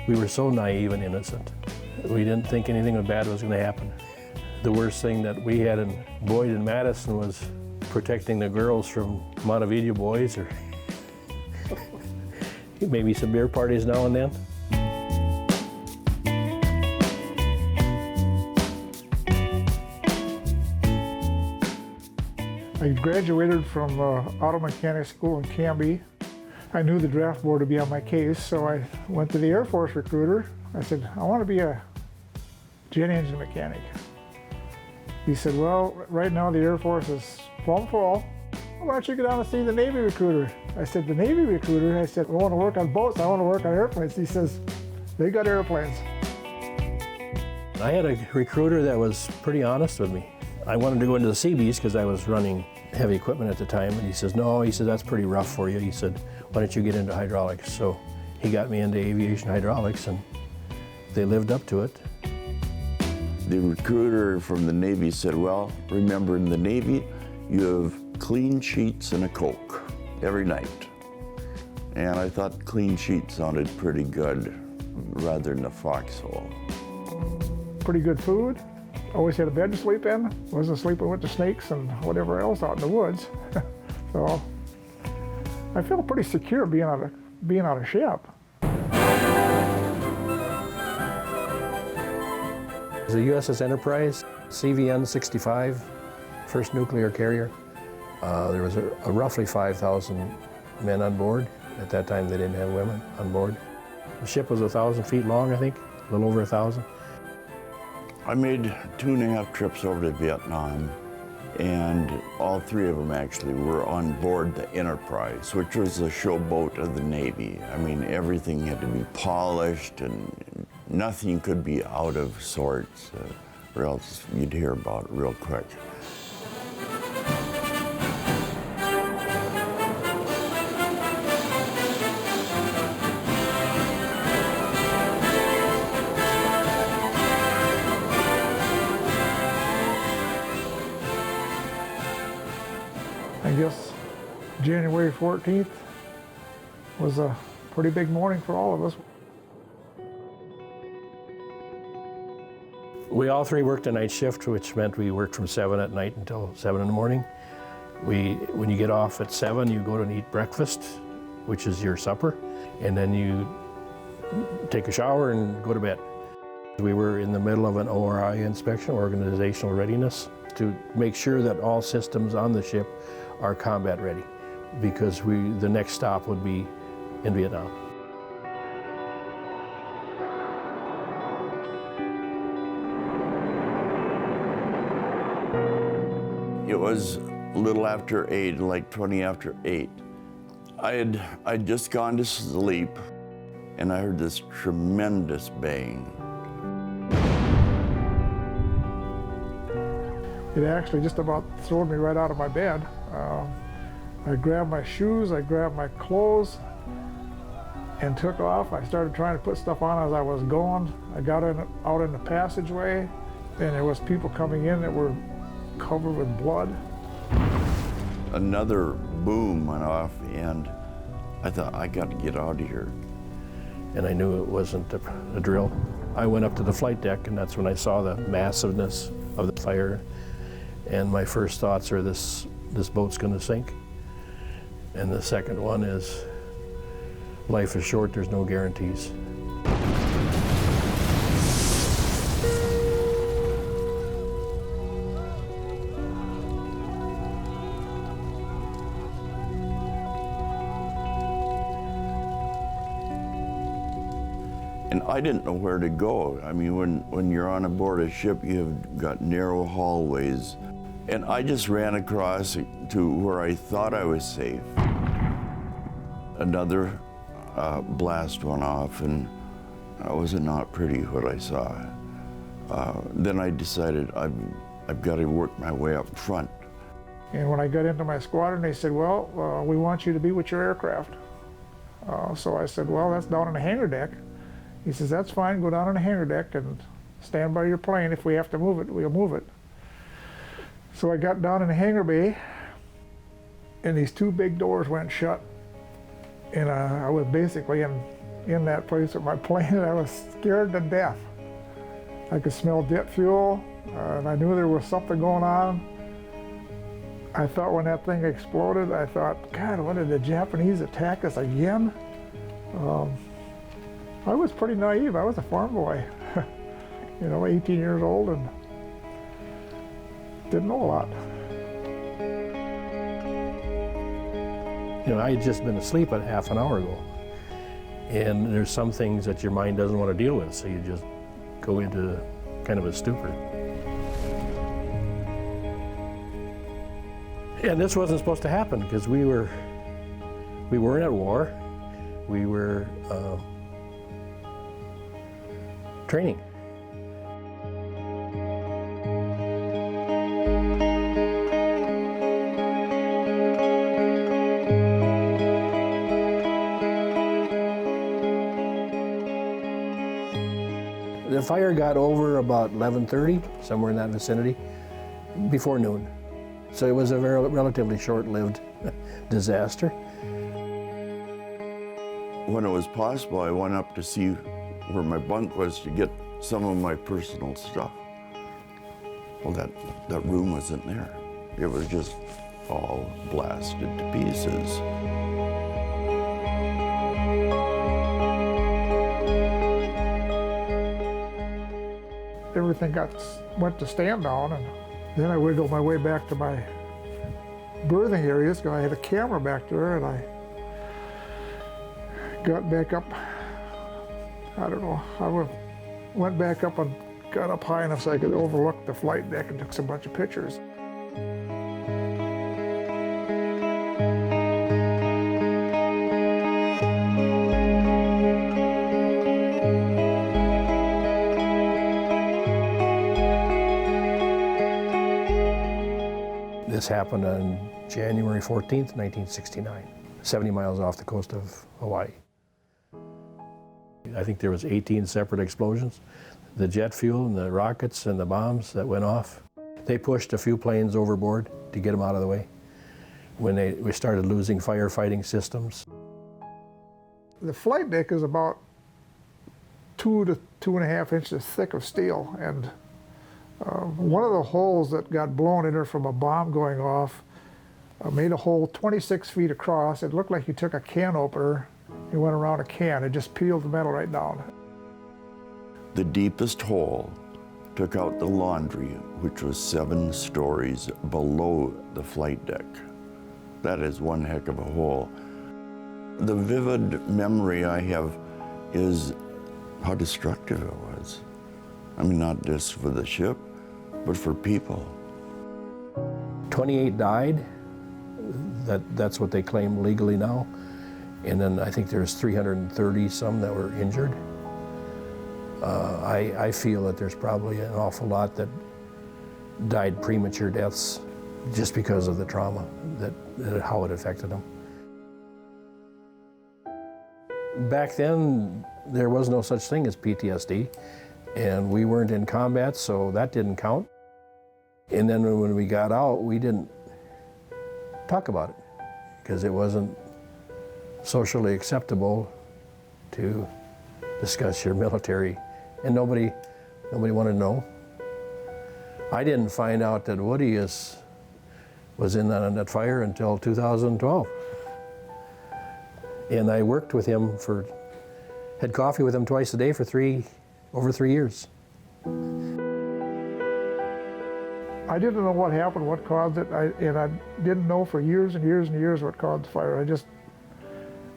We were so naive and innocent. We didn't think anything bad was going to happen. The worst thing that we had in Boyd and Madison was protecting the girls from Montevideo boys, or maybe some beer parties now and then. I graduated from auto mechanic school in Canby. I knew the draft board would be on my case, so I went to the Air Force recruiter. I said, I want to be a jet engine mechanic. He said, well, right now the Air Force is plumb full. Why don't you go down and see the Navy recruiter? I said, the Navy recruiter? I said, I want to work on boats, I want to work on airplanes. He says, they got airplanes. I had a recruiter that was pretty honest with me. I wanted to go into the Seabees because I was running heavy equipment at the time, and he says, no, he said, that's pretty rough for you. He said, why don't you get into hydraulics? So he got me into aviation hydraulics, and they lived up to it. The recruiter from the Navy said, well, remember in the Navy, you have clean sheets and a Coke every night. And I thought clean sheets sounded pretty good rather than a foxhole. Pretty good food. Always had a bed to sleep in. Wasn't sleeping with the snakes and whatever else out in the woods. So I feel pretty secure being on a ship. The USS Enterprise, CVN-65, first nuclear carrier. There was a roughly 5,000 men on board. At that time, they didn't have women on board. The ship was 1,000 feet long, I think, a little over 1,000. I made 2.5 trips over to Vietnam, and all 3 of them actually were on board the Enterprise, which was the showboat of the Navy. I mean, everything had to be polished and nothing could be out of sorts, or else you'd hear about it real quick. I guess January 14th was a pretty big morning for all of us. We all 3 worked a night shift, which meant we worked from 7 at night until 7 in the morning. When you get off at 7, you go to eat breakfast, which is your supper, and then you take a shower and go to bed. We were in the middle of an ORI inspection, organizational readiness, to make sure that all systems on the ship are combat ready, because the next stop would be in Vietnam. It was a little after 8, like 20 after 8. I'd just gone to sleep, and I heard this tremendous bang. It actually just about threw me right out of my bed. I grabbed my shoes, I grabbed my clothes, and took off. I started trying to put stuff on as I was going. I got out in the passageway, and there was people coming in that were covered with blood. Another boom went off, and I thought, I got to get out of here. And I knew it wasn't a drill. I went up to the flight deck, and that's when I saw the massiveness of the fire. And my first thoughts are, this boat's going to sink. And the second one is, life is short, there's no guarantees. And I didn't know where to go. I mean, when you're on board a ship, you've got narrow hallways. And I just ran across to where I thought I was safe. Another blast went off, and it was not pretty what I saw. Then I decided I've got to work my way up front. And when I got into my squadron, they said, well, we want you to be with your aircraft. So I said, well, that's down on the hangar deck. He says, that's fine, go down on the hangar deck and stand by your plane. If we have to move it, we'll move it. So I got down in the hangar bay, and these 2 big doors went shut. And I was basically in in that place with my plane, and I was scared to death. I could smell jet fuel, and I knew there was something going on. I thought when that thing exploded, I thought, God, what did the Japanese attack us again? I was pretty naive. I was a farm boy, 18 years old, and didn't know a lot. I had just been asleep a half an hour ago. And there's some things that your mind doesn't want to deal with, so you just go into kind of a stupor. And this wasn't supposed to happen because we weren't at war. We were training. The fire got over about 11:30, somewhere in that vicinity, before noon. So it was a very relatively short-lived disaster. When it was possible, I went up to see where my bunk was to get some of my personal stuff. Well, that room wasn't there. It was just all blasted to pieces. Everything went to stand down, and then I wiggled my way back to my berthing areas because I had a camera back there, and I got back up. I don't know. Went back up and got up high enough so I could overlook the flight deck and took some bunch of pictures. This happened on January 14th, 1969, 70 miles off the coast of Hawaii. I think there was 18 separate explosions. The jet fuel and the rockets and the bombs that went off, they pushed a few planes overboard to get them out of the way when we started losing firefighting systems. The flight deck is about 2 to 2.5 inches thick of steel, and one of the holes that got blown in there from a bomb going off made a hole 26 feet across. It looked like you took a can opener and went around a can. It just peeled the metal right down. The deepest hole took out the laundry, which was 7 stories below the flight deck. That is one heck of a hole. The vivid memory I have is how destructive it was. I mean, not just for the ship, but for people. 28 died. That's what they claim legally now. And then I think there's 330 some that were injured. I feel that there's probably an awful lot that died premature deaths just because of the trauma, how it affected them. Back then, there was no such thing as PTSD, and we weren't in combat, so that didn't count. And then when we got out, we didn't talk about it because it wasn't socially acceptable to discuss your military, and nobody wanted to know. I didn't find out that Woody was in on that fire until 2012. And I worked with him had coffee with him twice a day for over 3 years. I didn't know what happened, what caused it, and I didn't know for years and years and years what caused the fire. I just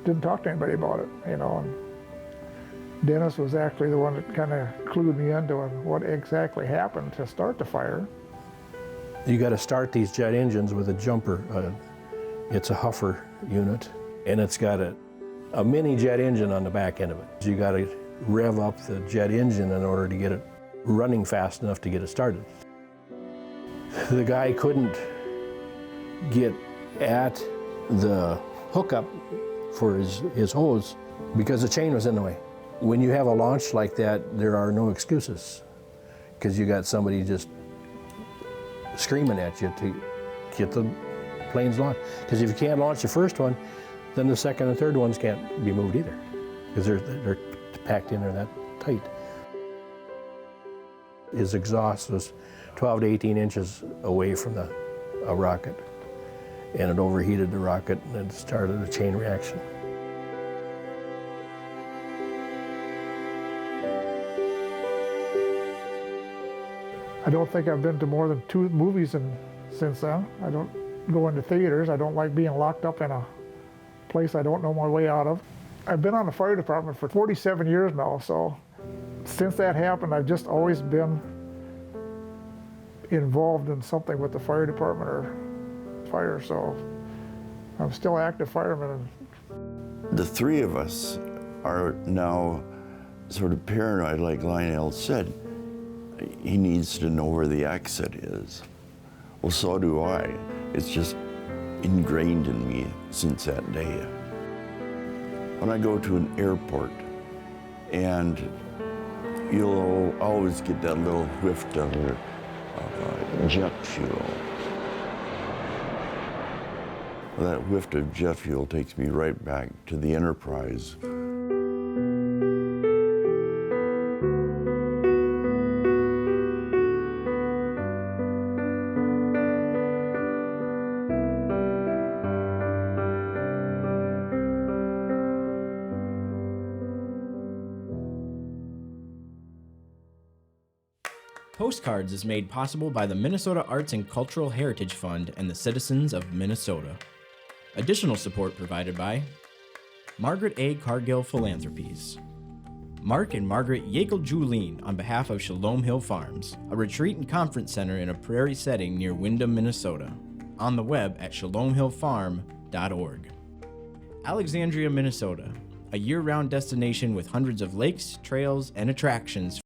didn't talk to anybody about it, And Dennis was actually the one that kind of clued me into what exactly happened to start the fire. You got to start these jet engines with a jumper. It's a Huffer unit, and it's got a mini jet engine on the back end of it. You got to rev up the jet engine in order to get it running fast enough to get it started. The guy couldn't get at the hookup for his hose because the chain was in the way. When you have a launch like that, there are no excuses because you got somebody just screaming at you to get the planes launched. Because if you can't launch the first one, then the second and third ones can't be moved either. because they're packed in there that tight. His exhaust was 12 to 18 inches away from a rocket, and it overheated the rocket and it started a chain reaction. I don't think I've been to more than 2 movies since then. I don't go into theaters. I don't like being locked up in a place I don't know my way out of. I've been on the fire department for 47 years now, so since that happened, I've just always been involved in something with the fire department or fire, so I'm still an active fireman. The 3 of us are now sort of paranoid, like Lionel said. He needs to know where the exit is. Well, so do I. It's just ingrained in me since that day. When I go to an airport, and you'll always get that little whiff of jet fuel. Well, that whiff of jet fuel takes me right back to the Enterprise. Postcards is made possible by the Minnesota Arts and Cultural Heritage Fund and the citizens of Minnesota. Additional support provided by Margaret A. Cargill Philanthropies, Mark and Margaret Yakel-Julien on behalf of Shalom Hill Farms, a retreat and conference center in a prairie setting near Windham, Minnesota. On the web at shalomhillfarm.org. Alexandria, Minnesota, a year-round destination with hundreds of lakes, trails, and attractions